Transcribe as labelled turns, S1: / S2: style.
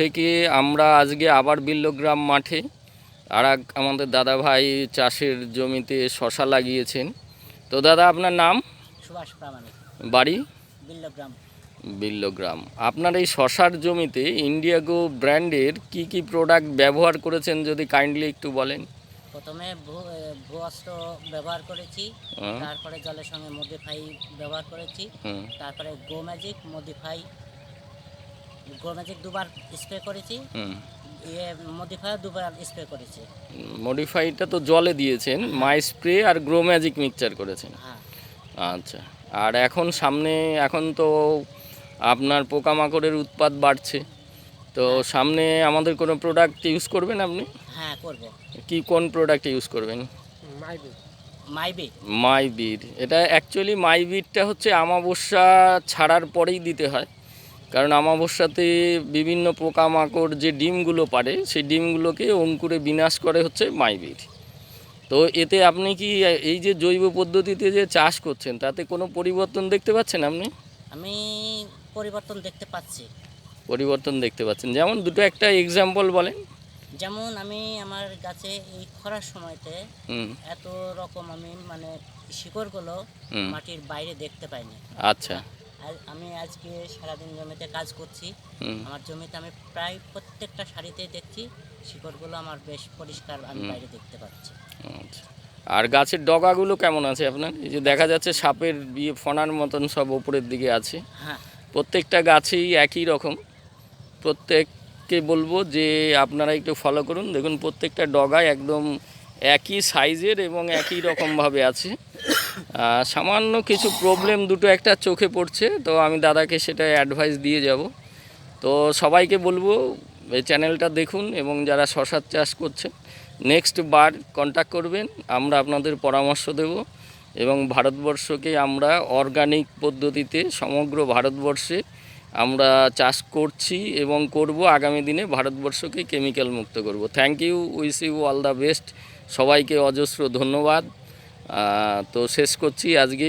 S1: থেকে আমরা আজকে আবার বিল্লগ্রাম মাঠে আমাদের দাদা ভাই চাষের জমিতে শশা লাগিয়েছেন। তো দাদা আপনার নাম?
S2: সুভাষ প্রামাণিক,
S1: বাড়ি?
S2: বিল্লগ্রাম।
S1: বিল্লগ্রাম। আপনার এই শশার জমিতে ইন্ডিয়াগো ব্র্যান্ডের কি কি প্রোডাক্ট ব্যবহার করেছেন যদি কাইন্ডলি একটু বলেন।
S2: প্রথমে ভূঅস্ত্র ব্যবহার করেছি, তারপরে জলের সঙ্গে মডিফাই ব্যবহার করেছি, তারপরে গো ম্যাজিক দুবার স্প্রে করেছি, মডিফাই দুবার স্প্রে করেছি।
S1: মডিফাইটা তো জলে দিয়েছেন, মাই স্প্রে আর গ্রো ম্যাজিক মিক্সচার করেছেন।
S2: হ্যাঁ।
S1: আচ্ছা, আর এখন তো আপনার পোকামাকড়ের উৎপাত বাড়ছে, তো সামনে আমাদের কোনো প্রোডাক্ট ইউজ করবেন আপনি?
S2: হ্যাঁ, করব।
S1: কোন প্রোডাক্ট ইউজ করবেন? মাইবির। এটা অ্যাকচুয়ালি মাইবিরটা হচ্ছে আমাবস্যা ছাড়ার পরেই দিতে হয়, কারণ আমাবস্যাতে বিভিন্ন পোকামাকড় যে ডিমগুলো পারে সেই ডিমগুলোকে অঙ্কুরে বিনাশ করে হচ্ছে মাইবির। তো এতে আপনি কি এই যে জৈব পদ্ধতিতে যে চাষ করছেন তাতে কোনো পরিবর্তন দেখতে পাচ্ছেন আপনি?
S2: আমি পরিবর্তন দেখতে পাচ্ছি।
S1: পরিবর্তন দেখতে পাচ্ছেন, যেমন দুটো একটা এক্সাম্পল বলেন।
S2: যেমন আমি আমার গাছে এই খরার সময়তে এত রকম আমি শিকড়গুলো মাটির বাইরে দেখতে পাইনি।
S1: আচ্ছা।
S2: আমি আজকে সারাদিন জমিতে কাজ করছি, আমার জমিতে আমি প্রায় প্রত্যেকটা সারিতেই দেখছি শিকড়গুলো আমার বেশ পরিষ্কার আমি বাইরে দেখতে পাচ্ছি।
S1: আচ্ছা, আর গাছের ডগাগুলো কেমন আছে আপনার? এই যে দেখা যাচ্ছে সাপের ফণার মতন সব ওপরের দিকে আছে।
S2: হ্যাঁ,
S1: প্রত্যেকটা গাছেই একই রকম। প্রত্যেককে বলবো যে আপনারা একটু ফলো করুন, দেখুন প্রত্যেকটা ডগায় একদম একই সাইজের এবং একই রকমভাবে আছে। সামান্য কিছু প্রবলেম দুটো একটা চোখে পড়ছে, তো আমি দাদাকে সেটা অ্যাডভাইস দিয়ে যাব। তো সবাইকে বলবো এই চ্যানেলটা দেখুন, এবং যারা শশার চাষ করছে নেক্সট বার কন্ট্যাক্ট করবেন, আমরা আপনাদের পরামর্শ দেব। এবং ভারতবর্ষকে আমরা অর্গানিক পদ্ধতিতে সমগ্র ভারতবর্ষে আমরা চাষ করছি এবং করব, আগামী দিনে ভারতবর্ষকে কেমিক্যাল মুক্ত করব। Thank you, wish you all the best. সবাইকে অজস্র ধন্যবাদ। তো শেষ করছি আজকে।